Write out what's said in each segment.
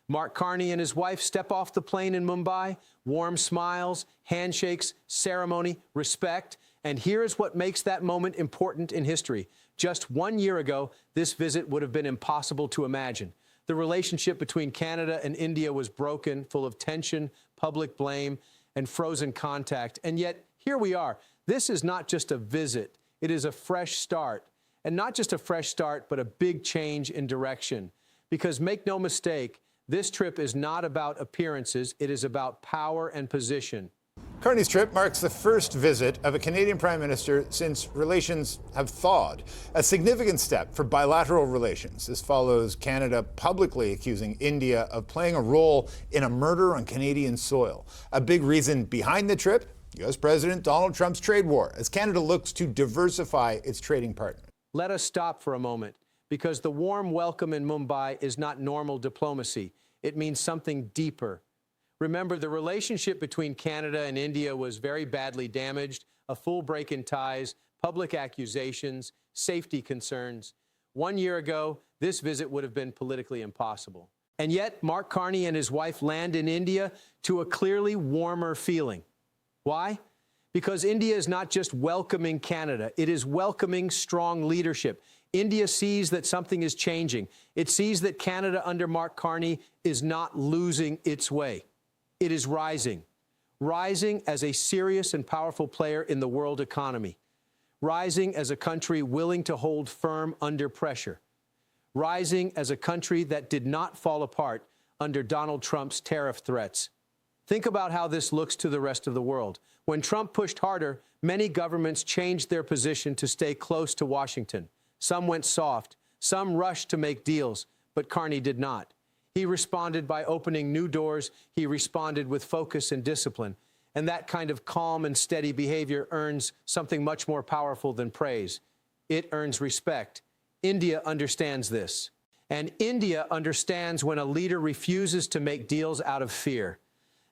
Mark Carney and his wife step off the plane in Mumbai, warm smiles, handshakes, ceremony, respect. And here's what makes that moment important in history. Just 1 year ago, this visit would have been impossible to imagine. The relationship between Canada and India was broken, full of tension, public blame, and frozen contact. And yet, here we are. This is not just a visit. It is a fresh start. And not just a fresh start, but a big change in direction. Because make no mistake, this trip is not about appearances. It is about power and position. Carney's trip marks the first visit of a Canadian Prime Minister since relations have thawed, a significant step for bilateral relations. This follows Canada publicly accusing India of playing a role in a murder on Canadian soil. A big reason behind the trip, U.S. President Donald Trump's trade war, as Canada looks to diversify its trading partners. Let us stop for a moment, because the warm welcome in Mumbai is not normal diplomacy. It means something deeper. Remember, the relationship between Canada and India was very badly damaged, a full break in ties, public accusations, safety concerns. 1 year ago, this visit would have been politically impossible. And yet, Mark Carney and his wife land in India to a clearly warmer feeling. Why? Because India is not just welcoming Canada, it is welcoming strong leadership. India sees that something is changing. It sees that Canada under Mark Carney is not losing its way. It is rising as a serious and powerful player in the world economy, rising as a country willing to hold firm under pressure, rising as a country that did not fall apart under Donald Trump's tariff threats. Think about how this looks to the rest of the world. When Trump pushed harder, many governments changed their position to stay close to Washington. Some went soft, some rushed to make deals, but Carney did not. He responded by opening new doors. He responded with focus and discipline. And that kind of calm and steady behavior earns something much more powerful than praise. It earns respect. India understands this. And India understands when a leader refuses to make deals out of fear.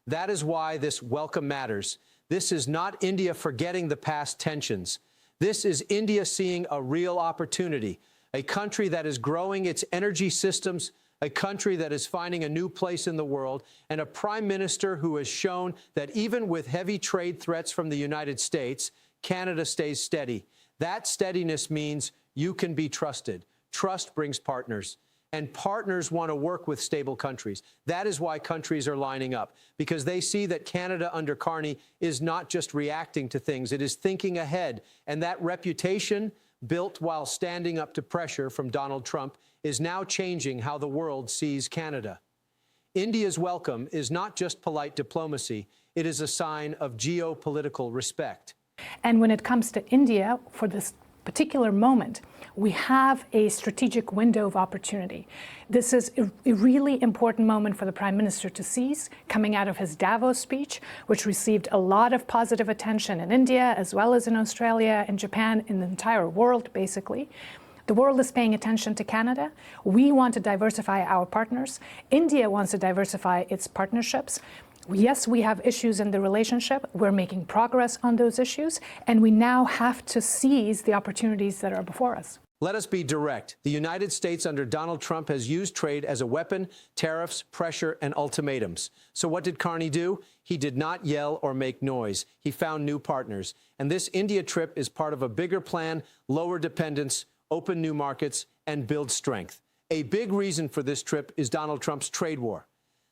That is why this welcome matters. This is not India forgetting the past tensions. This is India seeing a real opportunity, a country that is growing its energy systems, a country that is finding a new place in the world, and a prime minister who has shown that even with heavy trade threats from the United States, Canada stays steady. That steadiness means you can be trusted. Trust brings partners, and partners want to work with stable countries. That is why countries are lining up, because they see that Canada under Carney is not just reacting to things, it is thinking ahead. And that reputation, built while standing up to pressure from Donald Trump, is now changing how the world sees Canada. India's welcome is not just polite diplomacy, it is a sign of geopolitical respect. And when it comes to India, for this particular moment, we have a strategic window of opportunity. This is a really important moment for the Prime Minister to seize, coming out of his Davos speech, which received a lot of positive attention in India, as well as in Australia and Japan, in the entire world, basically. The world is paying attention to Canada. We want to diversify our partners. India wants to diversify its partnerships. Yes, we have issues in the relationship. We're making progress on those issues, and we now have to seize the opportunities that are before us. Let us be direct. The United States under Donald Trump has used trade as a weapon, tariffs, pressure, and ultimatums. So what did Carney do? He did not yell or make noise. He found new partners. And this India trip is part of a bigger plan: lower dependence, open new markets, and build strength. A big reason for this trip is Donald Trump's trade war.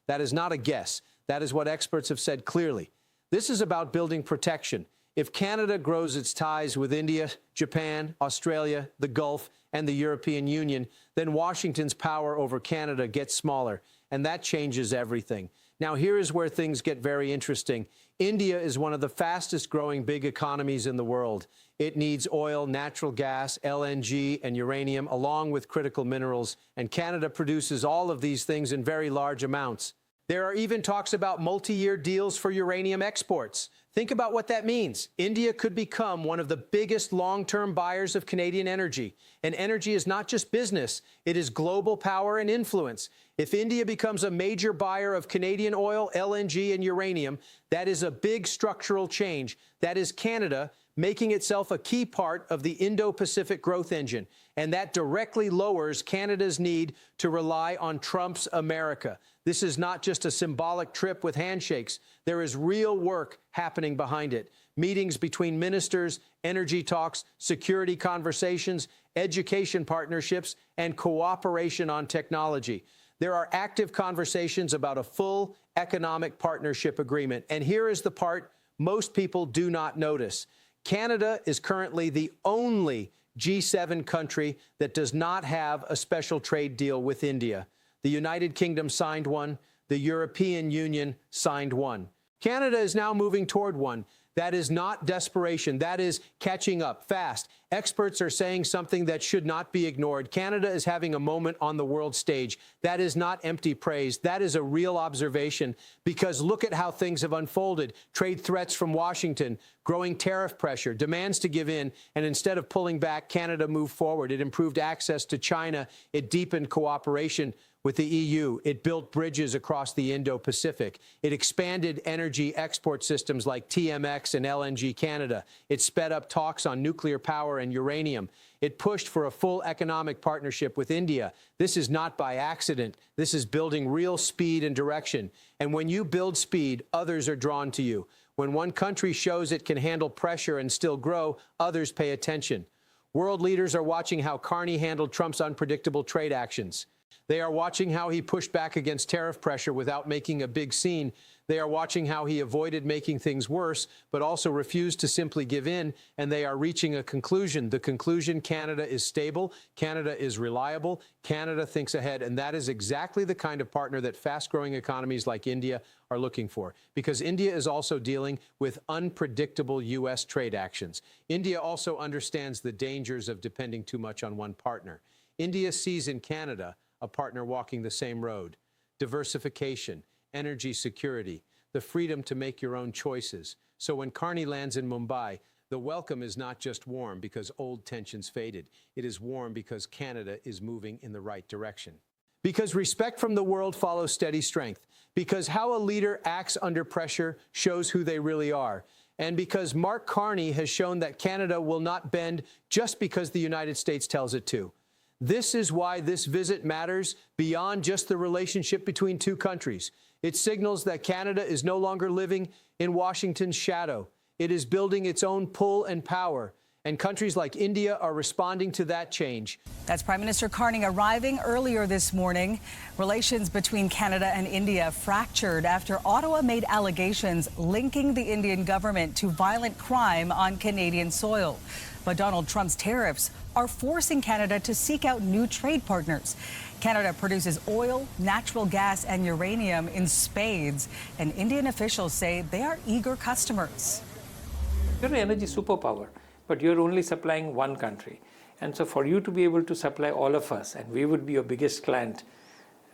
That is not a guess. That is what experts have said clearly. This is about building protection. If Canada grows its ties with India, Japan, Australia, the Gulf, and the European Union, then Washington's power over Canada gets smaller, and that changes everything. Now, here is where things get very interesting. India is one of the fastest growing big economies in the world. It needs oil, natural gas, LNG, and uranium, along with critical minerals, and Canada produces all of these things in very large amounts. There are even talks about multi-year deals for uranium exports. Think about what that means. India could become one of the biggest long-term buyers of Canadian energy. And energy is not just business, it is global power and influence. If India becomes a major buyer of Canadian oil, LNG, and uranium, that is a big structural change. That is Canada making itself a key part of the Indo-Pacific growth engine. And that directly lowers Canada's need to rely on Trump's America. This is not just a symbolic trip with handshakes. There is real work happening behind it. Meetings between ministers, energy talks, security conversations, education partnerships, and cooperation on technology. There are active conversations about a full economic partnership agreement. And here is the part most people do not notice. Canada is currently the only G7 country that does not have a special trade deal with India. The United Kingdom signed one. The European Union signed one. Canada is now moving toward one. That is not desperation. That is catching up fast. Experts are saying something that should not be ignored. Canada is having a moment on the world stage. That is not empty praise. That is a real observation, because look at how things have unfolded. Trade threats from Washington, growing tariff pressure, demands to give in, and instead of pulling back, Canada moved forward. It improved access to China. It deepened cooperation with the EU. It built bridges across the Indo-Pacific. It expanded energy export systems like TMX and LNG Canada. It sped up talks on nuclear power and uranium. It pushed for a full economic partnership with India. This is not by accident. This is building real speed and direction. And when you build speed, others are drawn to you. When one country shows it can handle pressure and still grow, others pay attention. World leaders are watching how Carney handled Trump's unpredictable trade actions. They are watching how he pushed back against tariff pressure without making a big scene. They are watching how he avoided making things worse, but also refused to simply give in, and they are reaching a conclusion. The conclusion: Canada is stable, Canada is reliable, Canada thinks ahead, and that is exactly the kind of partner that fast-growing economies like India are looking for, because India is also dealing with unpredictable U.S. trade actions. India also understands the dangers of depending too much on one partner. India sees in Canada a partner walking the same road: diversification, energy security, the freedom to make your own choices. So when Carney lands in Mumbai, the welcome is not just warm because old tensions faded. It is warm because Canada is moving in the right direction. Because respect from the world follows steady strength. Because how a leader acts under pressure shows who they really are. And because Mark Carney has shown that Canada will not bend just because the United States tells it to. This is why this visit matters beyond just the relationship between two countries. It signals that Canada is no longer living in Washington's shadow. It is building its own pull and power. And countries like India are responding to that change. That's Prime Minister Carney arriving earlier this morning. Relations between Canada and India fractured after Ottawa made allegations linking the Indian government to violent crime on Canadian soil. But Donald Trump's tariffs are forcing Canada to seek out new trade partners. Canada produces oil, natural gas, and uranium in spades, and Indian officials say they are eager customers. You're an energy superpower, but you're only supplying one country. And so for you to be able to supply all of us, and we would be your biggest client,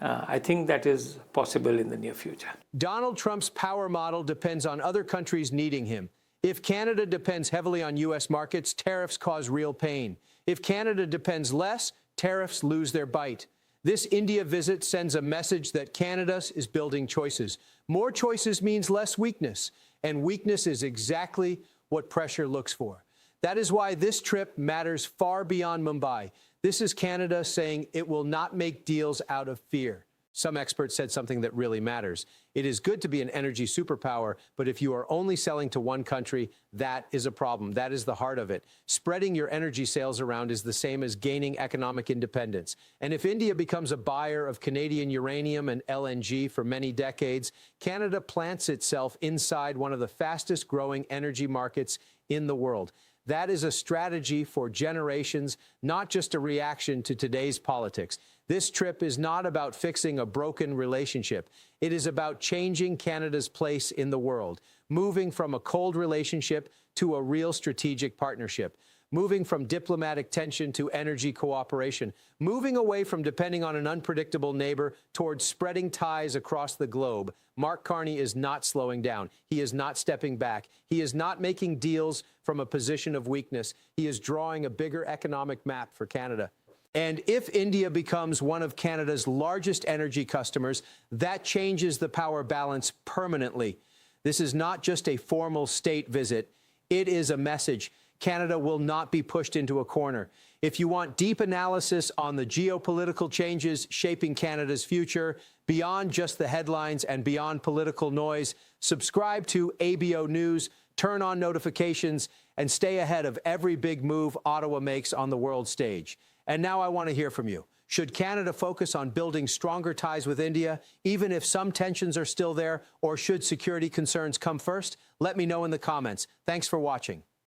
I think that is possible in the near future. Donald Trump's power model depends on other countries needing him. If Canada depends heavily on U.S. markets, tariffs cause real pain. If Canada depends less, tariffs lose their bite. This India visit sends a message that Canada is building choices. More choices means less weakness, and weakness is exactly what pressure looks for. That is why this trip matters far beyond Mumbai. This is Canada saying it will not make deals out of fear. Some experts said something that really matters. It is good to be an energy superpower, but if you are only selling to one country, that is a problem. That is the heart of it. Spreading your energy sales around is the same as gaining economic independence. And if India becomes a buyer of Canadian uranium and LNG for many decades, Canada plants itself inside one of the fastest growing energy markets in the world. That is a strategy for generations, not just a reaction to today's politics. This trip is not about fixing a broken relationship. It is about changing Canada's place in the world, moving from a cold relationship to a real strategic partnership, moving from diplomatic tension to energy cooperation, moving away from depending on an unpredictable neighbor towards spreading ties across the globe. Mark Carney is not slowing down. He is not stepping back. He is not making deals from a position of weakness. He is drawing a bigger economic map for Canada. And if India becomes one of Canada's largest energy customers, that changes the power balance permanently. This is not just a formal state visit. It is a message. Canada will not be pushed into a corner. If you want deep analysis on the geopolitical changes shaping Canada's future, Beyond just the headlines and beyond political noise, subscribe to ABO News, turn on notifications, and stay ahead of every big move Ottawa makes on the world stage. And now I want to hear from you. Should Canada focus on building stronger ties with India, even if some tensions are still there, or should security concerns come first? Let me know in the comments. Thanks for watching.